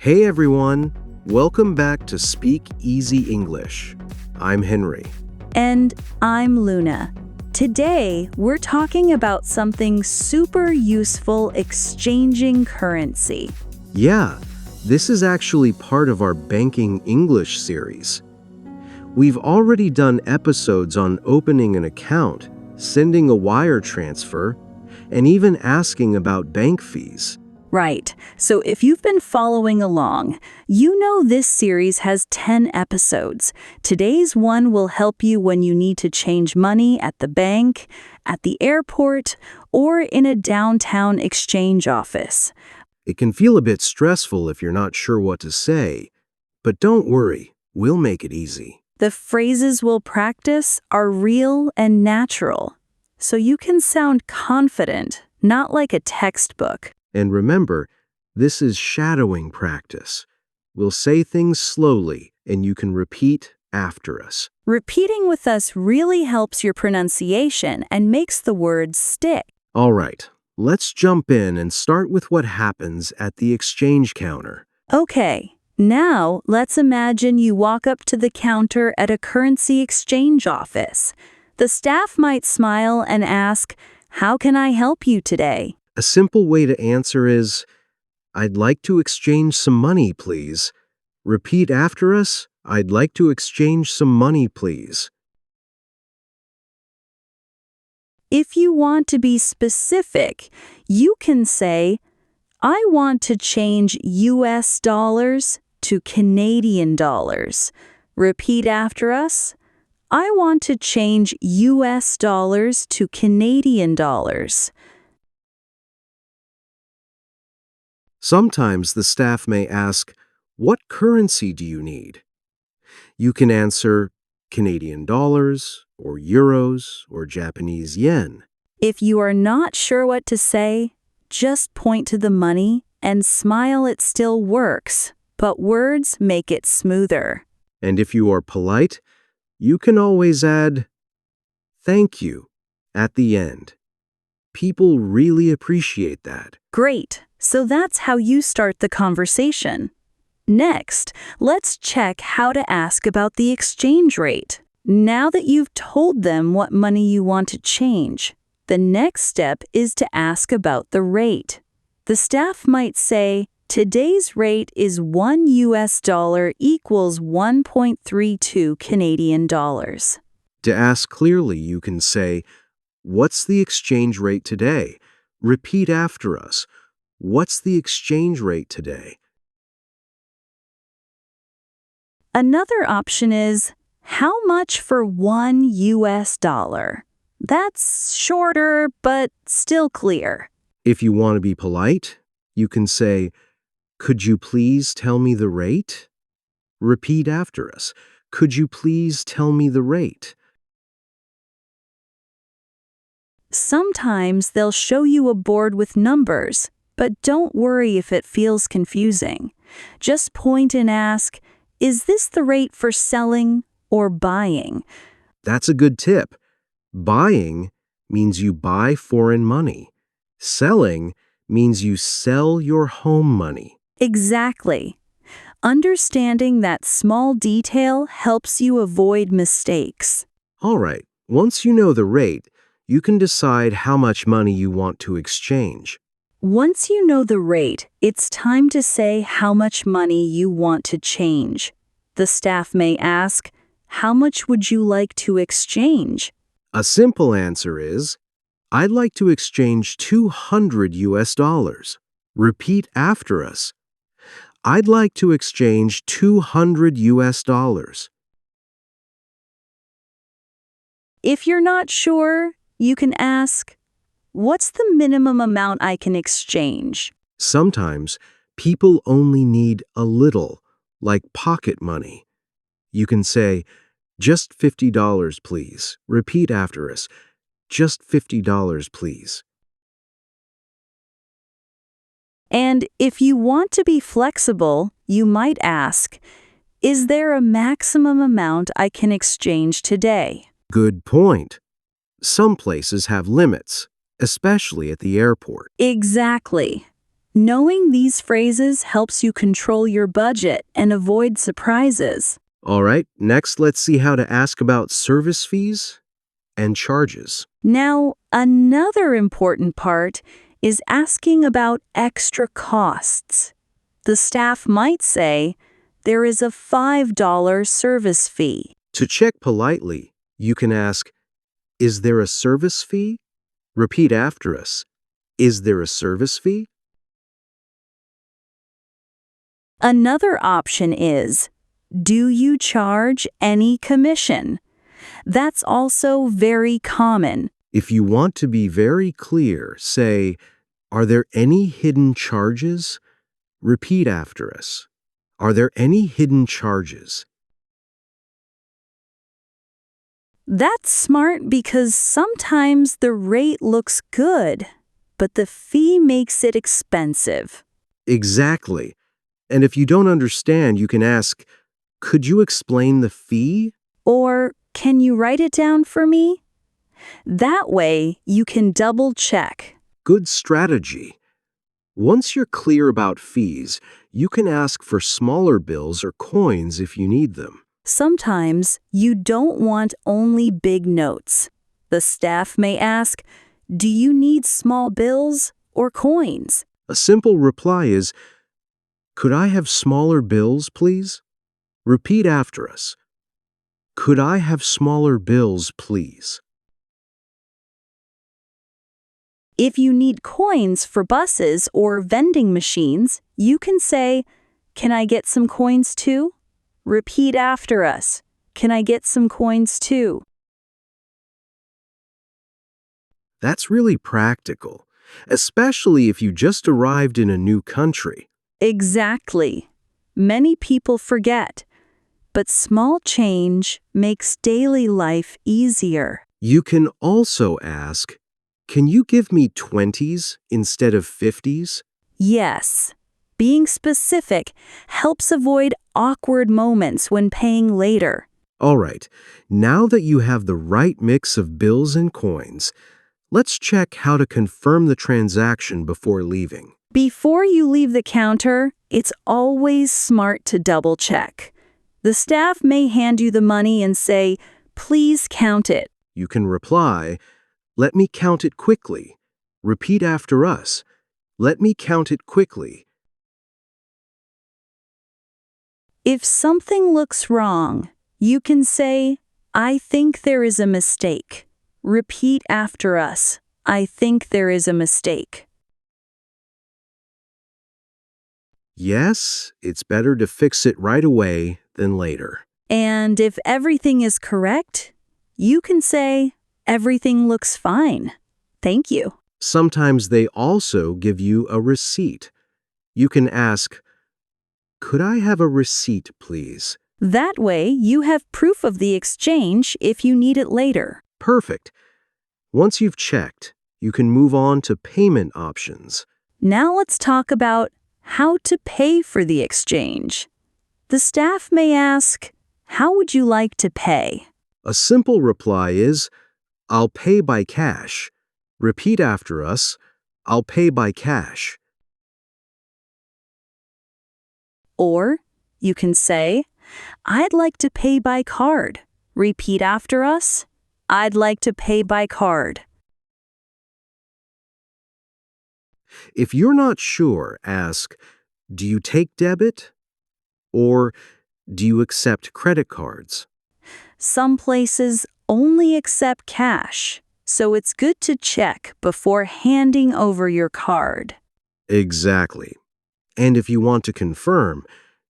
Hey everyone, welcome back to Speak Easy English. I'm Henry. And I'm Luna. Today, we're talking about something super useful: exchanging currency. Yeah, this is actually part of our Banking English series. We've already done episodes on opening an account, sending a wire transfer, and even asking about bank fees. Right. So if you've been following along, you know this series has 10 episodes. Today's one will help you when you need to change money at the bank, at the airport, or in a downtown exchange office. It can feel a bit stressful if you're not sure what to say, but don't worry, we'll make it easy. The phrases we'll practice are real and natural, so you can sound confident, not like a textbook. And remember, this is shadowing practice. We'll say things slowly, and you can repeat after us. Repeating with us really helps your pronunciation and makes the words stick. All right, let's jump in and start with what happens at the exchange counter. Okay, now let's imagine you walk up to the counter at a currency exchange office. The staff might smile and ask, "How can I help you today?" A simple way to answer is, "I'd like to exchange some money, please." Repeat after us, "I'd like to exchange some money, please." If you want to be specific, you can say, "I want to change US dollars to Canadian dollars." Repeat after us. "I want to change US dollars to Canadian dollars." Sometimes the staff may ask, "What currency do you need?" You can answer Canadian dollars, or euros, or Japanese yen. If you are not sure what to say, just point to the money and smile. It still works, but words make it smoother. And if you are polite, you can always add, "Thank you," at the end. People really appreciate that. Great. So that's how you start the conversation. Next, let's check how to ask about the exchange rate. Now that you've told them what money you want to change, the next step is to ask about the rate. The staff might say, "Today's rate is $1 equals 1.32 Canadian dollars." To ask clearly, you can say, "What's the exchange rate today?" Repeat after us. "What's the exchange rate today?" Another option is, "How much for $1?" That's shorter, but still clear. If you want to be polite, you can say, "Could you please tell me the rate?" Repeat after us. "Could you please tell me the rate?" Sometimes they'll show you a board with numbers, but don't worry if it feels confusing. Just point and ask, "Is this the rate for selling or buying?" That's a good tip. Buying means you buy foreign money. Selling means you sell your home money. Exactly. Understanding that small detail helps you avoid mistakes. All right, once you know the rate, you can decide how much money you want to exchange. Once you know the rate, it's time to say how much money you want to change. The staff may ask, "How much would you like to exchange?" A simple answer is, "I'd like to exchange 200 US dollars. Repeat after us. "I'd like to exchange 200 US dollars. If you're not sure, you can ask, "What's the minimum amount I can exchange?" Sometimes people only need a little, like pocket money. You can say, "Just $50, please." Repeat after us. "Just $50, please." And if you want to be flexible, you might ask, "Is there a maximum amount I can exchange today?" Good point. Some places have limits, especially at the airport. Exactly. Knowing these phrases helps you control your budget and avoid surprises. All right, next let's see how to ask about service fees and charges. Now, another important part is asking about extra costs. The staff might say, there is a $5 service fee. To check politely, you can ask, is there a service fee? Repeat after us. Is there a service fee? Another option is, do you charge any commission? That's also very common. If you want to be very clear, say, are there any hidden charges? Repeat after us. Are there any hidden charges? That's smart because sometimes the rate looks good, but the fee makes it expensive. Exactly. And if you don't understand, you can ask, could you explain the fee? Or, can you write it down for me? That way, you can double check. Good strategy. Once you're clear about fees, you can ask for smaller bills or coins if you need them. Sometimes you don't want only big notes. The staff may ask, do you need small bills or coins? A simple reply is, could I have smaller bills, please? Repeat after us. Could I have smaller bills, please? If you need coins for buses or vending machines, you can say, can I get some coins too? Repeat after us. Can I get some coins too? That's really practical, especially if you just arrived in a new country. Exactly. Many people forget, but small change makes daily life easier. You can also ask, can you give me 20s instead of 50s? Yes, being specific helps avoid awkward moments when paying later. All right, now that you have the right mix of bills and coins, let's check how to confirm the transaction before leaving. Before you leave the counter, it's always smart to double check. The staff may hand you the money and say, please count it. You can reply, let me count it quickly. Repeat after us. Let me count it quickly. If something looks wrong, you can say, I think there is a mistake. Repeat after us. I think there is a mistake. Yes, it's better to fix it right away than later. And if everything is correct, you can say, everything looks fine. Thank you. Sometimes they also give you a receipt. You can ask, could I have a receipt, please? That way, you have proof of the exchange if you need it later. Perfect. Once you've checked, you can move on to payment options. Now let's talk about how to pay for the exchange. The staff may ask, how would you like to pay? A simple reply is, I'll pay by cash. Repeat after us, I'll pay by cash. Or you can say, I'd like to pay by card. Repeat after us, I'd like to pay by card. If you're not sure, ask, do you take debit? Or do you accept credit cards? Some places only accept cash, so it's good to check before handing over your card. Exactly. And if you want to confirm,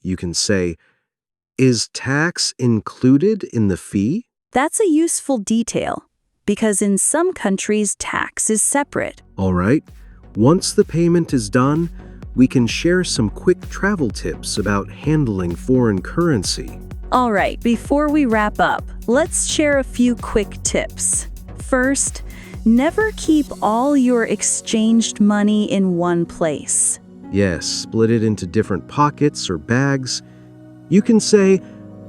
you can say, is tax included in the fee? That's a useful detail, because in some countries tax is separate. All right. Once the payment is done, we can share some quick travel tips about handling foreign currency. All right, before we wrap up, let's share a few quick tips. First, never keep all your exchanged money in one place. Yes, split it into different pockets or bags. You can say,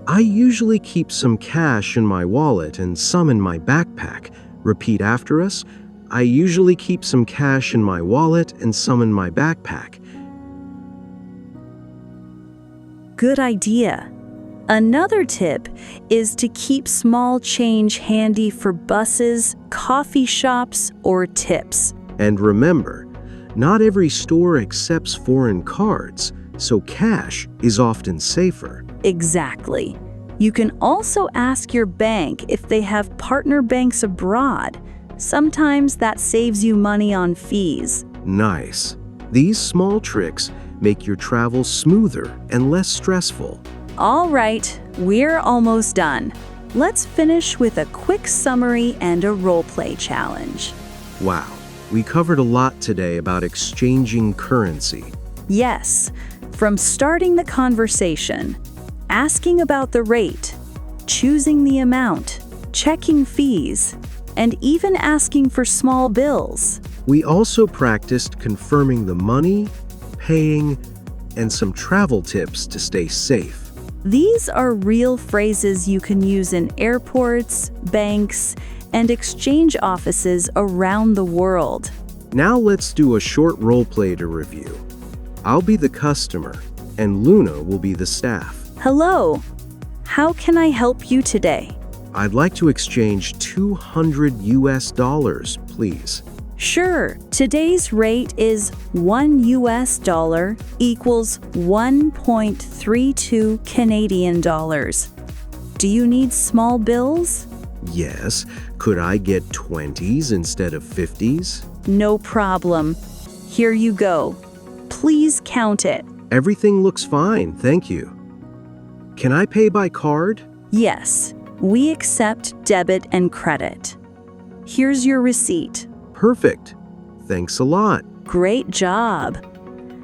I usually keep some cash in my wallet and some in my backpack. Repeat after us. I usually keep some cash in my wallet and some in my backpack. Good idea. Another tip is to keep small change handy for buses, coffee shops, or tips. And remember, not every store accepts foreign cards, so cash is often safer. Exactly. You can also ask your bank if they have partner banks abroad. Sometimes that saves you money on fees. Nice. These small tricks make your travel smoother and less stressful. All right, we're almost done. Let's finish with a quick summary and a role-play challenge. Wow, we covered a lot today about exchanging currency. Yes, from starting the conversation, asking about the rate, choosing the amount, checking fees, and even asking for small bills. We also practiced confirming the money, paying, and some travel tips to stay safe. These are real phrases you can use in airports, banks, and exchange offices around the world. Now let's do a short role play to review. I'll be the customer, and Luna will be the staff. Hello, how can I help you today? I'd like to exchange $200, please. Sure, today's rate is $1 equals 1.32 Canadian dollars. Do you need small bills? Yes, could I get 20s instead of 50s? No problem. Here you go. Please count it. Everything looks fine, thank you. Can I pay by card? Yes, we accept debit and credit. Here's your receipt. Perfect. Thanks a lot. Great job.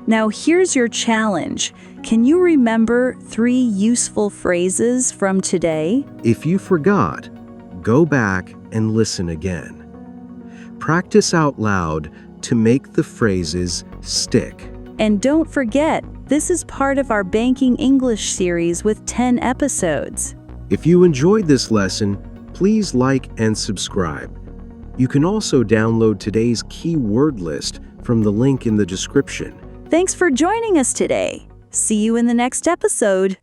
Now here's your challenge. Can you remember 3 useful phrases from today? If you forgot, go back and listen again. Practice out loud to make the phrases stick. And don't forget, this is part of our Banking English series with 10 episodes. If you enjoyed this lesson, please like and subscribe. You can also download today's keyword list from the link in the description. Thanks for joining us today. See you in the next episode.